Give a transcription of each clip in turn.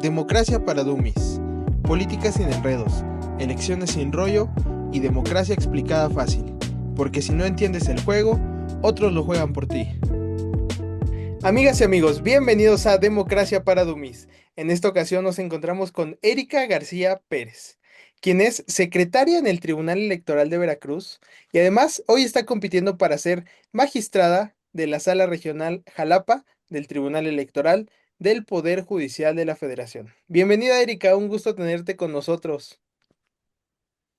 Democracia para Dummies. Política sin enredos, elecciones sin rollo y democracia explicada fácil. Porque si no entiendes el juego, otros lo juegan por ti. Amigas y amigos, bienvenidos a Democracia para Dummies. En esta ocasión nos encontramos con Erika García Pérez, quien es secretaria en el Tribunal Electoral de Veracruz y además hoy está compitiendo para ser magistrada de la Sala Regional Jalapa del Tribunal Electoral del Poder Judicial de la Federación. Bienvenida, Erika, un gusto tenerte con nosotros.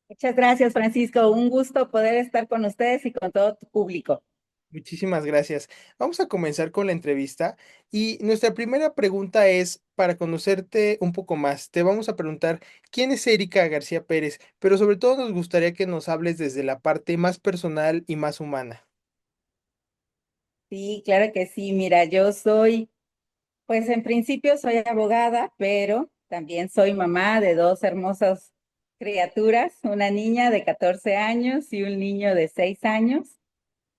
Muchas gracias, Francisco. Un gusto poder estar con ustedes y con todo tu público. Muchísimas gracias. Vamos a comenzar con la entrevista y nuestra primera pregunta es para conocerte un poco más. Te vamos a preguntar quién es Erika García Pérez, pero sobre todo nos gustaría que nos hables desde la parte más personal y más humana. Sí, claro que sí. Mira, yo soy, pues en principio soy abogada, pero también soy mamá de dos hermosas criaturas, una niña de 14 años y un niño de 6 años.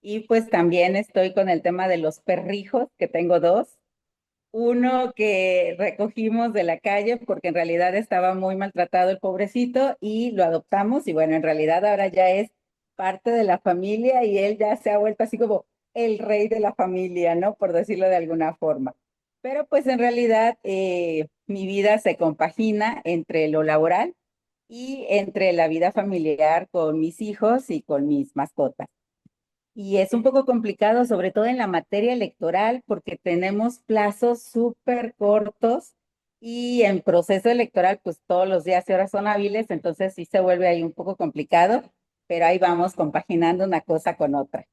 Y pues también estoy con el tema de los perrijos, que tengo dos. Uno que recogimos de la calle porque en realidad estaba muy maltratado el pobrecito y lo adoptamos y bueno, en realidad ahora ya es parte de la familia y él ya se ha vuelto así como el rey de la familia, ¿no? Por decirlo de alguna forma. Pero pues en realidad mi vida se compagina entre lo laboral y entre la vida familiar con mis hijos y con mis mascotas. Y es un poco complicado, sobre todo en la materia electoral, porque tenemos plazos súper cortos y en proceso electoral, pues todos los días y horas son hábiles, entonces sí se vuelve ahí un poco complicado, pero ahí vamos compaginando una cosa con otra.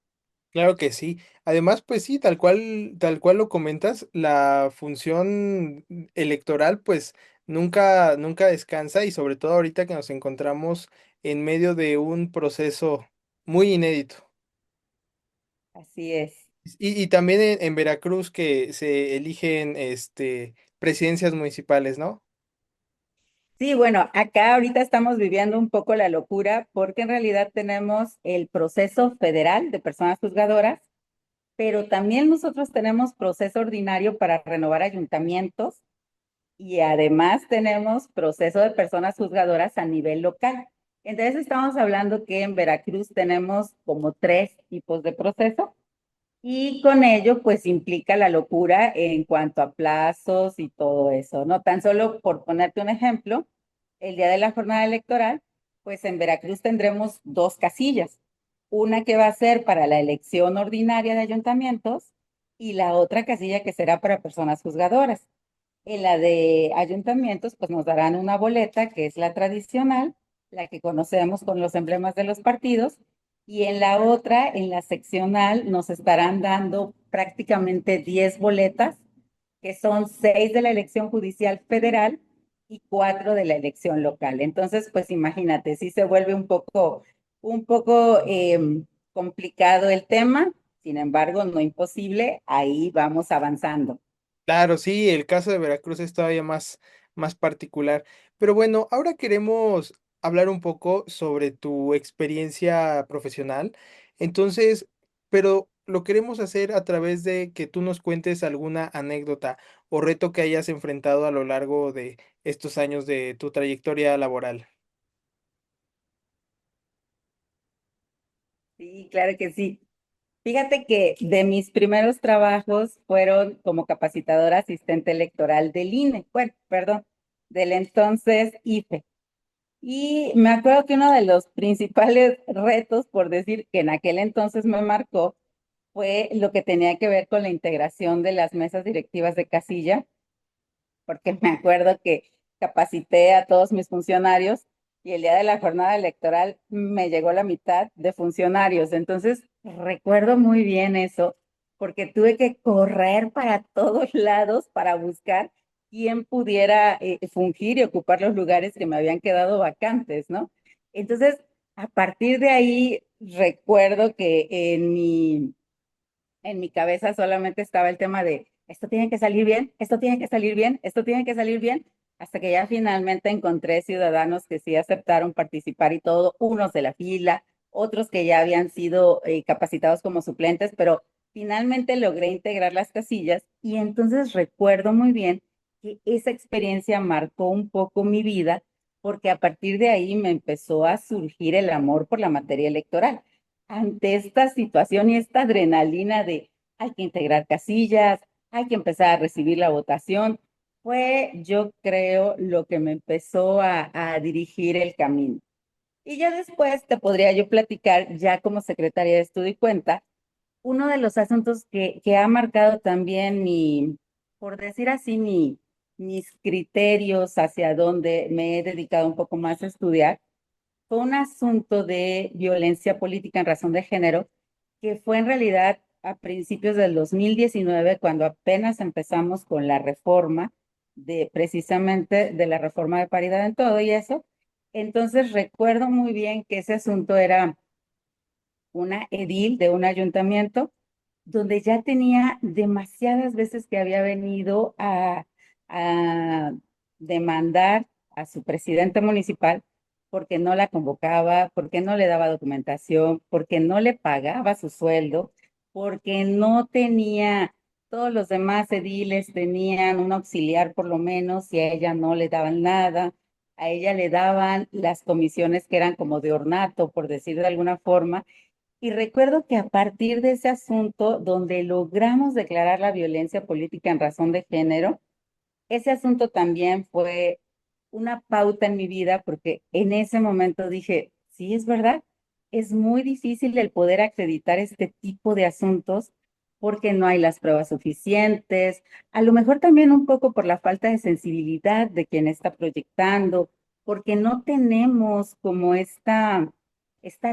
Claro que sí. Además, pues sí, tal cual lo comentas, la función electoral, pues nunca descansa y sobre todo ahorita que nos encontramos en medio de un proceso muy inédito. Así es. Y también en Veracruz que se eligen presidencias municipales, ¿no? Sí, bueno, acá ahorita estamos viviendo un poco la locura porque en realidad tenemos el proceso federal de personas juzgadoras, pero también nosotros tenemos proceso ordinario para renovar ayuntamientos y además tenemos proceso de personas juzgadoras a nivel local. Entonces estamos hablando que en Veracruz tenemos como tres tipos de proceso y con ello pues implica la locura en cuanto a plazos y todo eso, ¿no? Tan solo por ponerte un ejemplo, el día de la jornada electoral, pues en Veracruz tendremos dos casillas, una que va a ser para la elección ordinaria de ayuntamientos y la otra casilla que será para personas juzgadoras. En la de ayuntamientos, pues nos darán una boleta que es la tradicional, la que conocemos con los emblemas de los partidos, y en la otra, en la seccional, nos estarán dando prácticamente 10 boletas, que son 6 de la elección judicial federal y 4 de la elección local. Entonces, pues imagínate, sí se vuelve un poco complicado el tema, sin embargo, no imposible, ahí vamos avanzando. Claro, sí, el caso de Veracruz es todavía más particular. Pero bueno, ahora queremos hablar un poco sobre tu experiencia profesional. Entonces, pero lo queremos hacer a través de que tú nos cuentes alguna anécdota o reto que hayas enfrentado a lo largo de estos años de tu trayectoria laboral. Sí, claro que sí. Fíjate que de mis primeros trabajos fueron como capacitadora asistente electoral del INE, bueno, perdón, del entonces IFE. Y me acuerdo que uno de los principales retos, por decir que en aquel entonces me marcó, fue lo que tenía que ver con la integración de las mesas directivas de casilla, porque me acuerdo que capacité a todos mis funcionarios y el día de la jornada electoral me llegó la mitad de funcionarios. Entonces, recuerdo muy bien eso, porque tuve que correr para todos lados para buscar quién pudiera fungir y ocupar los lugares que me habían quedado vacantes, ¿no? Entonces, a partir de ahí, recuerdo que en mi cabeza solamente estaba el tema de esto tiene que salir bien, esto tiene que salir bien, esto tiene que salir bien, hasta que ya finalmente encontré ciudadanos que sí aceptaron participar y todo, unos de la fila, otros que ya habían sido capacitados como suplentes, pero finalmente logré integrar las casillas y entonces recuerdo muy bien que esa experiencia marcó un poco mi vida, porque a partir de ahí me empezó a surgir el amor por la materia electoral. Ante esta situación y esta adrenalina de hay que integrar casillas, hay que empezar a recibir la votación, fue, yo creo, lo que me empezó a dirigir el camino. Y ya después te podría yo platicar, ya como secretaria de Estudio y Cuenta, uno de los asuntos que ha marcado también por decir así, mis criterios hacia dónde me he dedicado un poco más a estudiar, fue un asunto de violencia política en razón de género, que fue en realidad a principios del 2019, cuando apenas empezamos con la reforma de precisamente de la reforma de paridad en todo y eso. Entonces recuerdo muy bien que ese asunto era una edil de un ayuntamiento donde ya tenía demasiadas veces que había venido a demandar a su presidente municipal porque no la convocaba, porque no le daba documentación, porque no le pagaba su sueldo, porque no tenía, todos los demás ediles tenían un auxiliar por lo menos y a ella no le daban nada, a ella le daban las comisiones que eran como de ornato, por decir de alguna forma, y recuerdo que a partir de ese asunto, donde logramos declarar la violencia política en razón de género, ese asunto también fue una pauta en mi vida porque en ese momento dije, sí, es verdad, es muy difícil el poder acreditar este tipo de asuntos porque no hay las pruebas suficientes, a lo mejor también un poco por la falta de sensibilidad de quien está proyectando, porque no tenemos como esta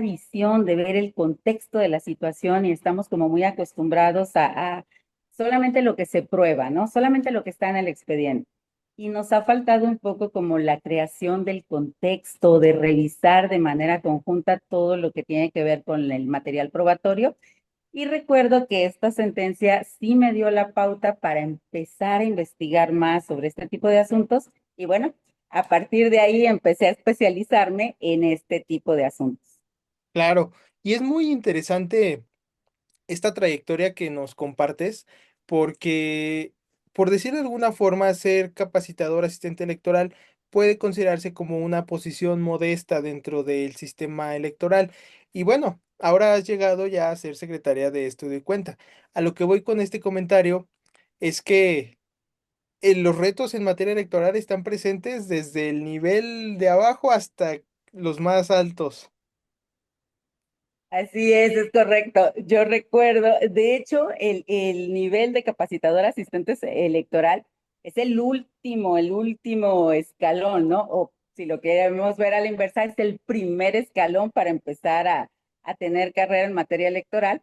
visión de ver el contexto de la situación y estamos como muy acostumbrados a solamente lo que se prueba, ¿no? Solamente lo que está en el expediente. Y nos ha faltado un poco como la creación del contexto, de revisar de manera conjunta todo lo que tiene que ver con el material probatorio. Y recuerdo que esta sentencia sí me dio la pauta para empezar a investigar más sobre este tipo de asuntos. Y bueno, a partir de ahí empecé a especializarme en este tipo de asuntos. Claro, y es muy interesante esta trayectoria que nos compartes, porque, por decir de alguna forma, ser capacitador asistente electoral puede considerarse como una posición modesta dentro del sistema electoral. Y bueno, ahora has llegado ya a ser secretaria de Estudio y Cuenta. A lo que voy con este comentario es que los retos en materia electoral están presentes desde el nivel de abajo hasta los más altos. Así es correcto. Yo recuerdo, de hecho, el nivel de capacitador asistente electoral es el último escalón, ¿no? O si lo queremos ver a la inversa, es el primer escalón para empezar a tener carrera en materia electoral.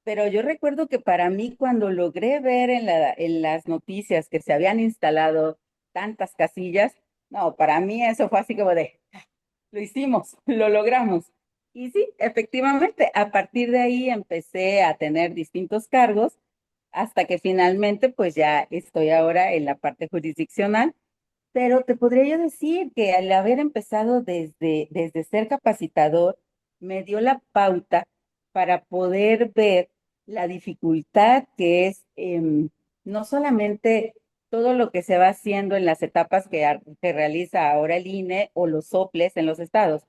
Pero yo recuerdo que para mí, cuando logré ver en las noticias que se habían instalado tantas casillas, no, para mí eso fue así como de, lo hicimos, lo logramos. Y sí, efectivamente, a partir de ahí empecé a tener distintos cargos hasta que finalmente pues ya estoy ahora en la parte jurisdiccional, pero te podría yo decir que al haber empezado desde ser capacitador, me dio la pauta para poder ver la dificultad que es no solamente todo lo que se va haciendo en las etapas que realiza ahora el INE o los soples en los estados,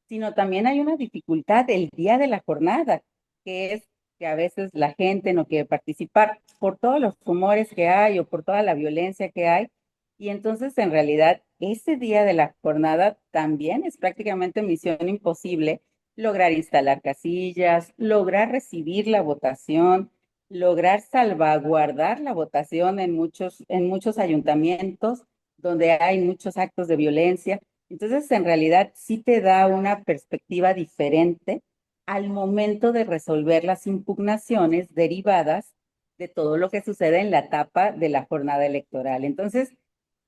sino también hay una dificultad el día de la jornada, que es que a veces la gente no quiere participar por todos los rumores que hay o por toda la violencia que hay. Y entonces, en realidad, ese día de la jornada también es prácticamente misión imposible lograr instalar casillas, lograr recibir la votación, lograr salvaguardar la votación en muchos ayuntamientos donde hay muchos actos de violencia. Entonces, en realidad, sí te da una perspectiva diferente al momento de resolver las impugnaciones derivadas de todo lo que sucede en la etapa de la jornada electoral. Entonces,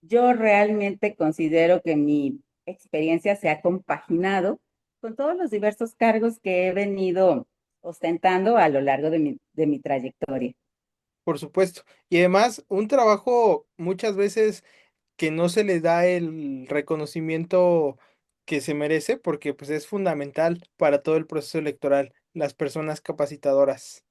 yo realmente considero que mi experiencia se ha compaginado con todos los diversos cargos que he venido ostentando a lo largo de mi trayectoria. Por supuesto. Y además, un trabajo muchas veces que no se le da el reconocimiento que se merece, porque pues es fundamental para todo el proceso electoral, las personas capacitadoras.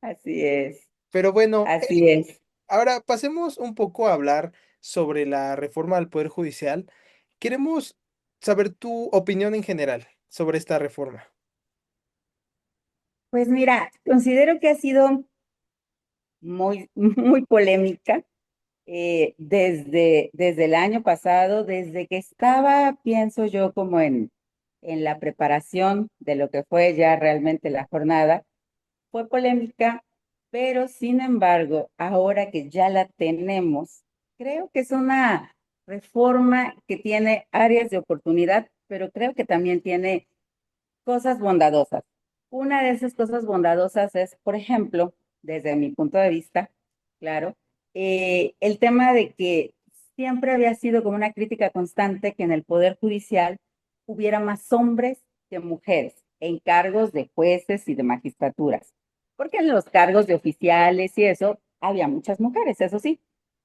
Así es, Pero bueno, así es. ahora pasemos un poco a hablar sobre la reforma al Poder Judicial. Queremos saber tu opinión en general sobre esta reforma. Pues mira, considero que ha sido muy polémica desde el año pasado, desde que estaba, pienso yo, como en la preparación de lo que fue ya realmente la jornada. Fue polémica, pero sin embargo, ahora que ya la tenemos, creo que es una reforma que tiene áreas de oportunidad, pero creo que también tiene cosas bondadosas. Una de esas cosas bondadosas es, por ejemplo, desde mi punto de vista, claro, el tema de que siempre había sido como una crítica constante que en el Poder Judicial hubiera más hombres que mujeres en cargos de jueces y de magistraturas, porque en los cargos de oficiales y eso había muchas mujeres, eso sí,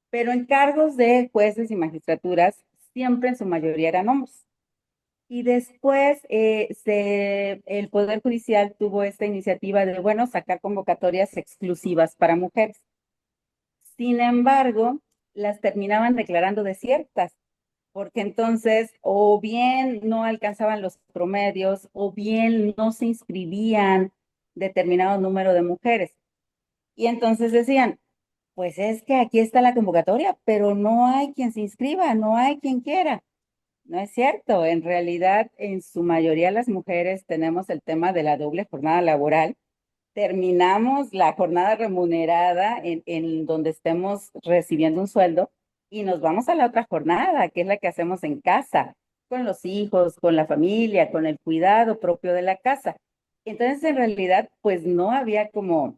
pero en cargos de jueces y magistraturas siempre en su mayoría eran hombres. Y después el Poder Judicial tuvo esta iniciativa de, bueno, sacar convocatorias exclusivas para mujeres. Sin embargo, las terminaban declarando desiertas, porque entonces o bien no alcanzaban los promedios o bien no se inscribían determinado número de mujeres. Y entonces decían, pues es que aquí está la convocatoria, pero no hay quien se inscriba, no hay quien quiera. No es cierto, en realidad en su mayoría las mujeres tenemos el tema de la doble jornada laboral. Terminamos la jornada remunerada en donde estemos recibiendo un sueldo y nos vamos a la otra jornada, que es la que hacemos en casa, con los hijos, con la familia, con el cuidado propio de la casa. Entonces, en realidad, pues no había como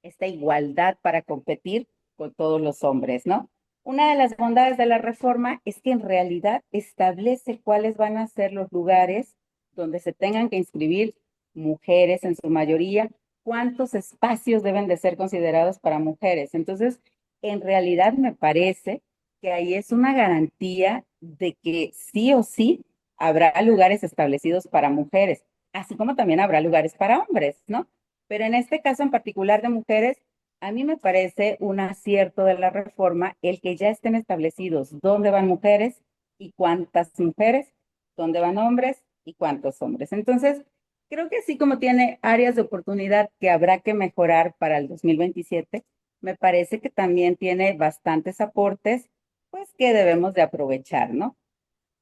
esta igualdad para competir con todos los hombres, ¿no? Una de las bondades de la reforma es que en realidad establece cuáles van a ser los lugares donde se tengan que inscribir mujeres en su mayoría, cuántos espacios deben de ser considerados para mujeres. Entonces, en realidad me parece que ahí es una garantía de que sí o sí habrá lugares establecidos para mujeres, así como también habrá lugares para hombres, ¿no? Pero en este caso en particular de mujeres, a mí me parece un acierto de la reforma el que ya estén establecidos dónde van mujeres y cuántas mujeres, dónde van hombres y cuántos hombres. Entonces, creo que así como tiene áreas de oportunidad que habrá que mejorar para el 2027, me parece que también tiene bastantes aportes, pues que debemos de aprovechar, ¿no?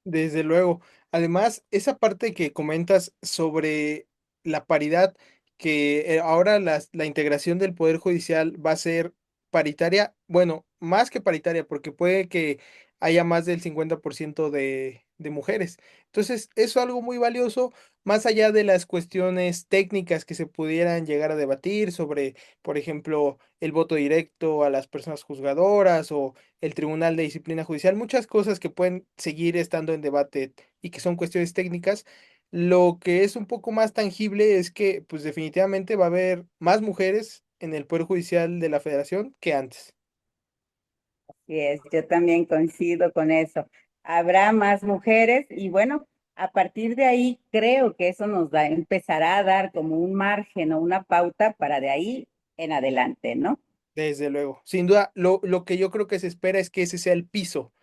Desde luego. Además, esa parte que comentas sobre la paridad, que ahora la integración del Poder Judicial va a ser paritaria, bueno, más que paritaria, porque puede que haya más del 50% de mujeres. Entonces, eso es algo muy valioso, más allá de las cuestiones técnicas que se pudieran llegar a debatir sobre, por ejemplo, el voto directo a las personas juzgadoras o el Tribunal de Disciplina Judicial, muchas cosas que pueden seguir estando en debate y que son cuestiones técnicas. Lo que es un poco más tangible es que, pues definitivamente va a haber más mujeres en el Poder Judicial de la Federación que antes. Así es, yo también coincido con eso. Habrá más mujeres y bueno, a partir de ahí creo que eso nos da, empezará a dar como un margen o una pauta para de ahí en adelante, ¿no? Desde luego. Sin duda, lo que yo creo que se espera es que ese sea el piso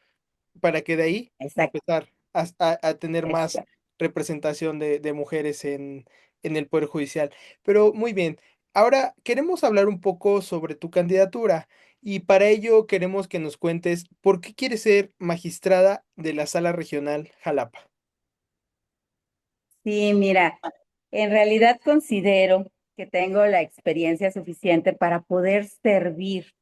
para que de ahí Exacto, empezar a tener más exacto. representación de mujeres en el Poder Judicial. Pero muy bien, ahora queremos hablar un poco sobre tu candidatura y para ello queremos que nos cuentes por qué quieres ser magistrada de la Sala Regional Jalapa. Sí, mira, en realidad considero que tengo la experiencia suficiente para poder servir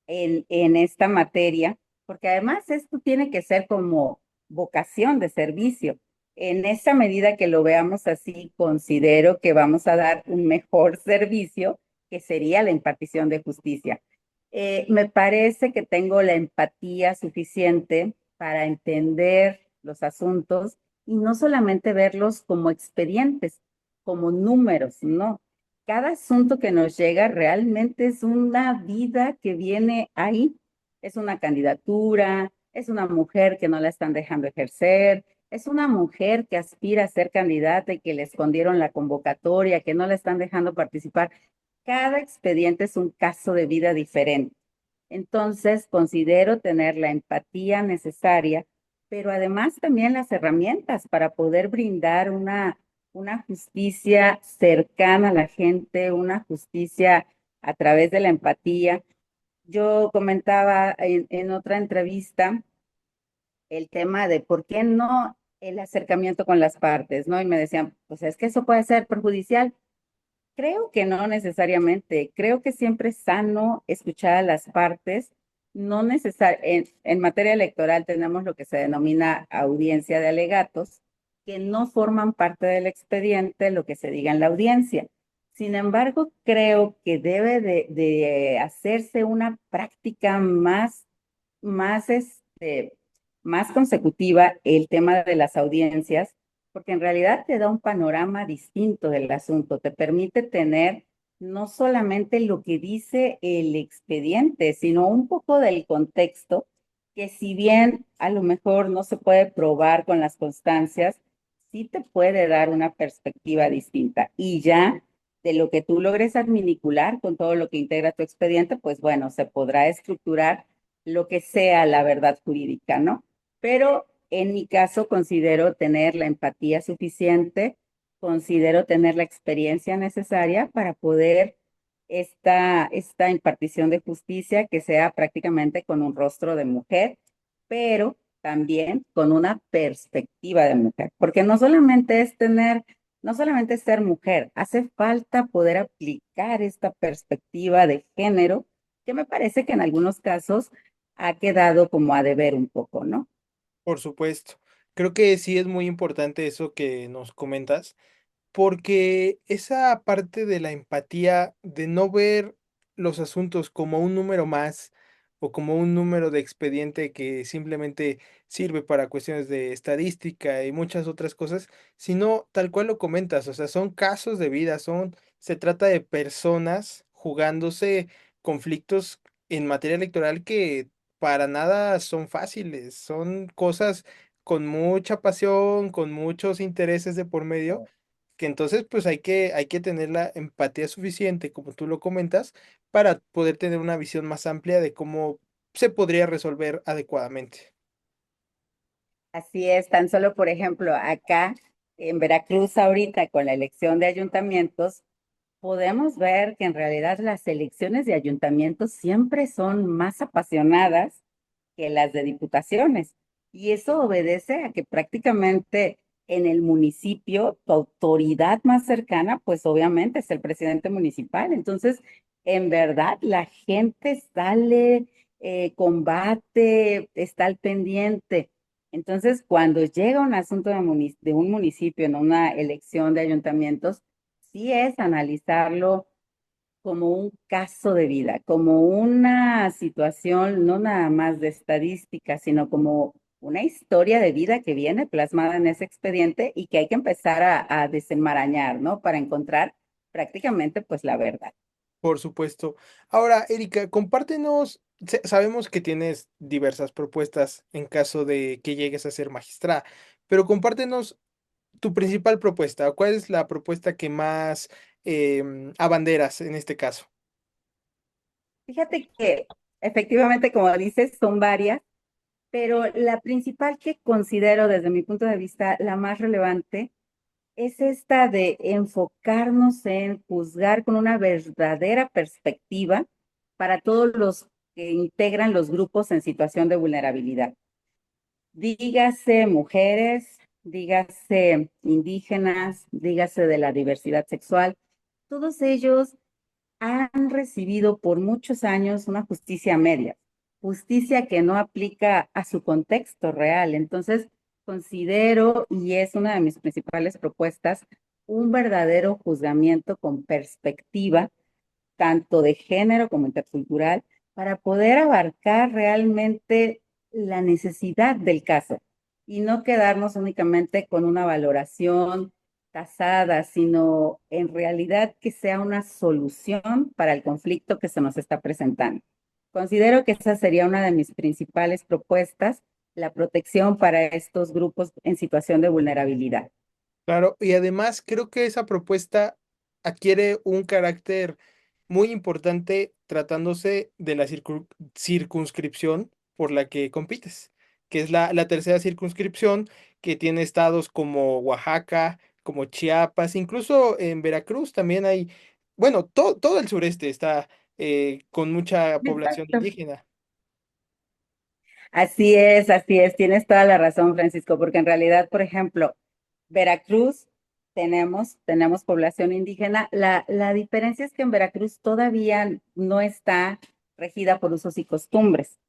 en esta materia, porque además esto tiene que ser como vocación de servicio. En esa medida que lo veamos así, considero que vamos a dar un mejor servicio, que sería la impartición de justicia. Me parece que tengo la empatía suficiente para entender los asuntos y no solamente verlos como expedientes, como números, no. Cada asunto que nos llega realmente es una vida que viene ahí. Es una candidatura, es una mujer que no la están dejando ejercer, es una mujer que aspira a ser candidata y que le escondieron la convocatoria, que no la están dejando participar. Cada expediente es un caso de vida diferente. Entonces, considero tener la empatía necesaria, pero además también las herramientas para poder brindar una justicia cercana a la gente, una justicia a través de la empatía. Yo comentaba en otra entrevista el tema de por qué no el acercamiento con las partes, ¿no? Y me decían, pues es que eso puede ser perjudicial. Creo que no necesariamente. Creo que siempre es sano escuchar a las partes. No en materia electoral tenemos lo que se denomina audiencia de alegatos, que no forman parte del expediente lo que se diga en la audiencia. Sin embargo, creo que debe de hacerse una práctica más, más consecutiva el tema de las audiencias, porque en realidad te da un panorama distinto del asunto, te permite tener no solamente lo que dice el expediente, sino un poco del contexto, que si bien a lo mejor no se puede probar con las constancias, sí te puede dar una perspectiva distinta. Y ya de lo que tú logres adminicular con todo lo que integra tu expediente, pues bueno, se podrá estructurar lo que sea la verdad jurídica, ¿no? Pero en mi caso considero tener la empatía suficiente, considero tener la experiencia necesaria para poder esta impartición de justicia que sea prácticamente con un rostro de mujer, pero también con una perspectiva de mujer, porque no solamente es ser mujer, hace falta poder aplicar esta perspectiva de género, que me parece que en algunos casos ha quedado como a deber un poco, ¿no? Por supuesto. Creo que sí es muy importante eso que nos comentas, porque esa parte de la empatía, de no ver los asuntos como un número más o como un número de expediente que simplemente sirve para cuestiones de estadística y muchas otras cosas, sino tal cual lo comentas, o sea, son casos de vida, se trata de personas jugándose conflictos en materia electoral que para nada son fáciles, son cosas con mucha pasión, con muchos intereses de por medio que entonces pues hay que tener la empatía suficiente, como tú lo comentas, para poder tener una visión más amplia de cómo se podría resolver adecuadamente. Así es, tan solo por ejemplo, acá en Veracruz ahorita con la elección de ayuntamientos, podemos ver que en realidad las elecciones de ayuntamientos siempre son más apasionadas que las de diputaciones. Y eso obedece a que prácticamente en el municipio tu autoridad más cercana, pues obviamente es el presidente municipal. Entonces, en verdad, la gente sale, combate, está al pendiente. Entonces, cuando llega un asunto de un municipio en una elección de ayuntamientos, sí es analizarlo como un caso de vida, como una situación no nada más de estadística, sino como una historia de vida que viene plasmada en ese expediente y que hay que empezar a desenmarañar, ¿no? Para encontrar prácticamente pues la verdad. Por supuesto. Ahora, Erika, compártenos, sabemos que tienes diversas propuestas en caso de que llegues a ser magistrada, pero compártenos tu principal propuesta. ¿Cuál es la propuesta que más abanderas en este caso? Fíjate que efectivamente, como dices, son varias, pero la principal que considero desde mi punto de vista la más relevante es esta de enfocarnos en juzgar con una verdadera perspectiva para todos los que integran los grupos en situación de vulnerabilidad. Dígase mujeres, dígase indígenas, dígase de la diversidad sexual, todos ellos han recibido por muchos años una justicia media, justicia que no aplica a su contexto real. Entonces, considero, y es una de mis principales propuestas, un verdadero juzgamiento con perspectiva, tanto de género como intercultural, para poder abarcar realmente la necesidad del caso y no quedarnos únicamente con una valoración tasada, sino en realidad que sea una solución para el conflicto que se nos está presentando. Considero que esa sería una de mis principales propuestas, la protección para estos grupos en situación de vulnerabilidad. Claro, y además creo que esa propuesta adquiere un carácter muy importante tratándose de la circunscripción por la que compites, que es la tercera circunscripción que tiene estados como Oaxaca, como Chiapas, incluso en Veracruz también hay, bueno, todo el sureste está con mucha población Exacto. indígena. Así es, tienes toda la razón, Francisco, porque en realidad, por ejemplo, Veracruz tenemos población indígena. La diferencia es que en Veracruz todavía no está regida por usos y costumbres,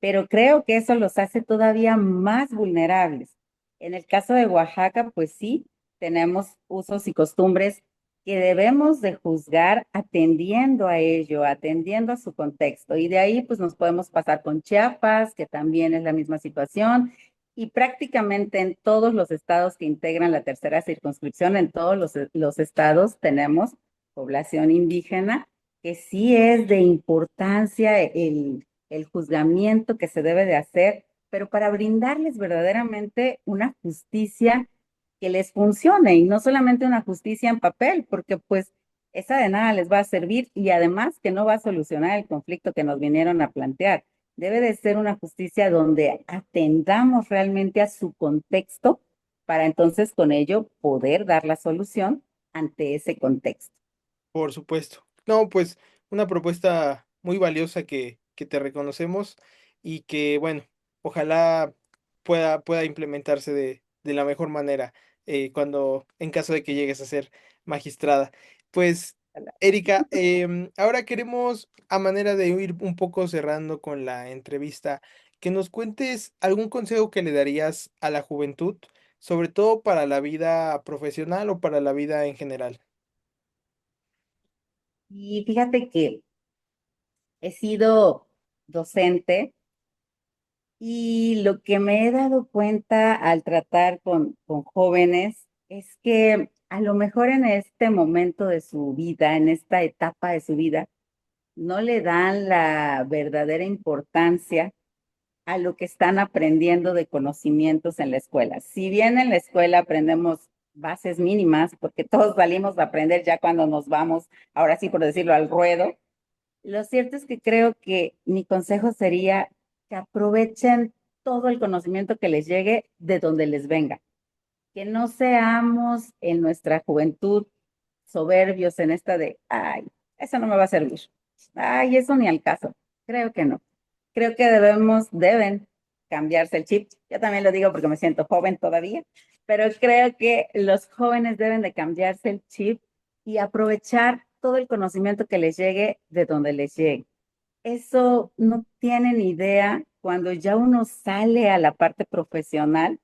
pero creo que eso los hace todavía más vulnerables. En el caso de Oaxaca, pues sí, tenemos usos y costumbres que debemos de juzgar atendiendo a ello, atendiendo a su contexto. Y de ahí, pues nos podemos pasar con Chiapas, que también es la misma situación, y prácticamente en todos los estados que integran la tercera circunscripción, en todos los estados tenemos población indígena, que sí es de importancia el juzgamiento que se debe de hacer, pero para brindarles verdaderamente una justicia que les funcione y no solamente una justicia en papel, porque pues esa de nada les va a servir y además que no va a solucionar el conflicto que nos vinieron a plantear. Debe de ser una justicia donde atendamos realmente a su contexto para entonces con ello poder dar la solución ante ese contexto. Por supuesto. No, pues una propuesta muy valiosa que te reconocemos y que, bueno, ojalá pueda implementarse de la mejor manera cuando, en caso de que llegues a ser magistrada. Pues, Erika, ahora queremos, a manera de ir un poco cerrando con la entrevista, que nos cuentes algún consejo que le darías a la juventud, sobre todo para la vida profesional o para la vida en general. Y fíjate que he sido docente. Y lo que me he dado cuenta al tratar con jóvenes es que a lo mejor en este momento de su vida, en esta etapa de su vida, no le dan la verdadera importancia a lo que están aprendiendo de conocimientos en la escuela. Si bien en la escuela aprendemos bases mínimas, porque todos salimos a aprender ya cuando nos vamos, ahora sí por decirlo, al ruedo, lo cierto es que creo que mi consejo sería que aprovechen todo el conocimiento que les llegue de donde les venga, que no seamos en nuestra juventud soberbios en esta de, ay, eso no me va a servir, ay, eso ni al caso. Creo que no. Creo que deben cambiarse el chip. Yo también lo digo porque me siento joven todavía, pero creo que los jóvenes deben de cambiarse el chip y aprovechar todo el conocimiento que les llegue de donde les llegue. Eso no tienen idea cuando ya uno sale a la parte profesional,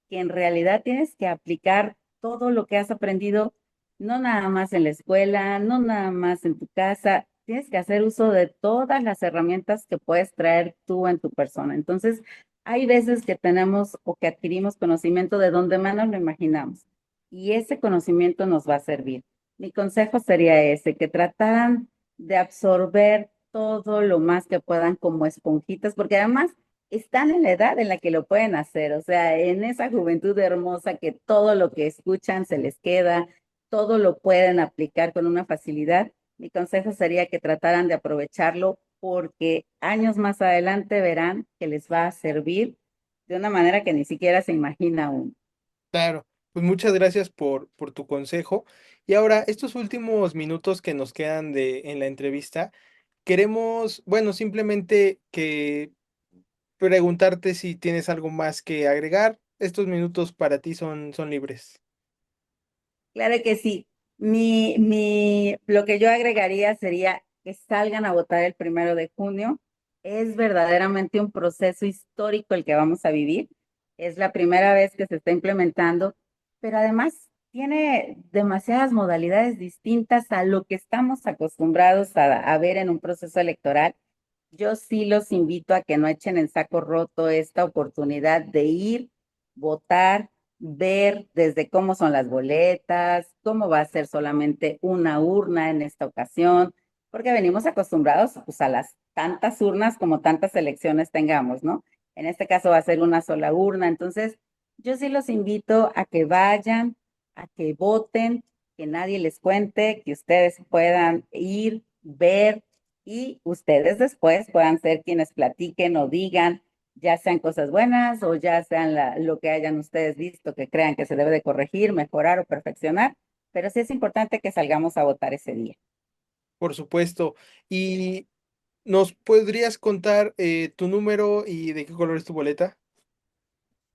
que en realidad tienes que aplicar todo lo que has aprendido, no nada más en la escuela, no nada más en tu casa, tienes que hacer uso de todas las herramientas que puedes traer tú en tu persona. Entonces, hay veces que tenemos o que adquirimos conocimiento de donde menos lo imaginamos y ese conocimiento nos va a servir. Mi consejo sería ese, que trataran de absorber todo lo más que puedan como esponjitas, porque además están en la edad en la que lo pueden hacer, o sea, en esa juventud hermosa que todo lo que escuchan se les queda, todo lo pueden aplicar con una facilidad. Mi consejo sería que trataran de aprovecharlo porque años más adelante verán que les va a servir de una manera que ni siquiera se imagina aún. Claro, pues muchas gracias por tu consejo. Y ahora, estos últimos minutos que nos quedan en la entrevista, queremos, bueno, simplemente que preguntarte si tienes algo más que agregar. Estos minutos para ti son libres. Claro que sí. Lo que yo agregaría sería que salgan a votar el 1 de junio. Es verdaderamente un proceso histórico el que vamos a vivir. Es la primera vez que se está implementando, pero además tiene demasiadas modalidades distintas a lo que estamos acostumbrados a ver en un proceso electoral. Yo sí los invito a que no echen en saco roto esta oportunidad de ir, votar, ver desde cómo son las boletas, cómo va a ser solamente una urna en esta ocasión, porque venimos acostumbrados pues, a las tantas urnas como tantas elecciones tengamos, ¿no? En este caso va a ser una sola urna, entonces yo sí los invito a que vayan, a que voten, que nadie les cuente, que ustedes puedan ir, ver y ustedes después puedan ser quienes platiquen o digan, ya sean cosas buenas o ya sean lo que hayan ustedes visto que crean que se debe de corregir, mejorar o perfeccionar, pero sí es importante que salgamos a votar ese día. Por supuesto. ¿Y nos podrías contar tu número y de qué color es tu boleta?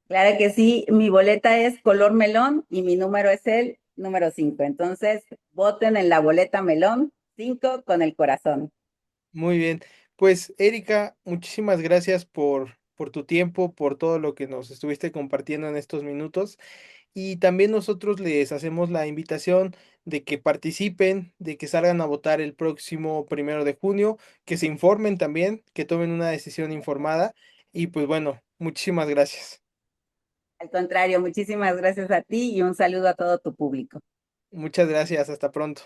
Claro que sí, mi boleta es color melón y mi número es el número 5. Entonces, voten en la boleta melón 5 con el corazón. Muy bien. Pues Erika, muchísimas gracias por tu tiempo, por todo lo que nos estuviste compartiendo en estos minutos. Y también nosotros les hacemos la invitación de que participen, de que salgan a votar el próximo 1 de junio, que se informen también, que tomen una decisión informada. Y pues bueno, muchísimas gracias. Al contrario, muchísimas gracias a ti y un saludo a todo tu público. Muchas gracias. Hasta pronto.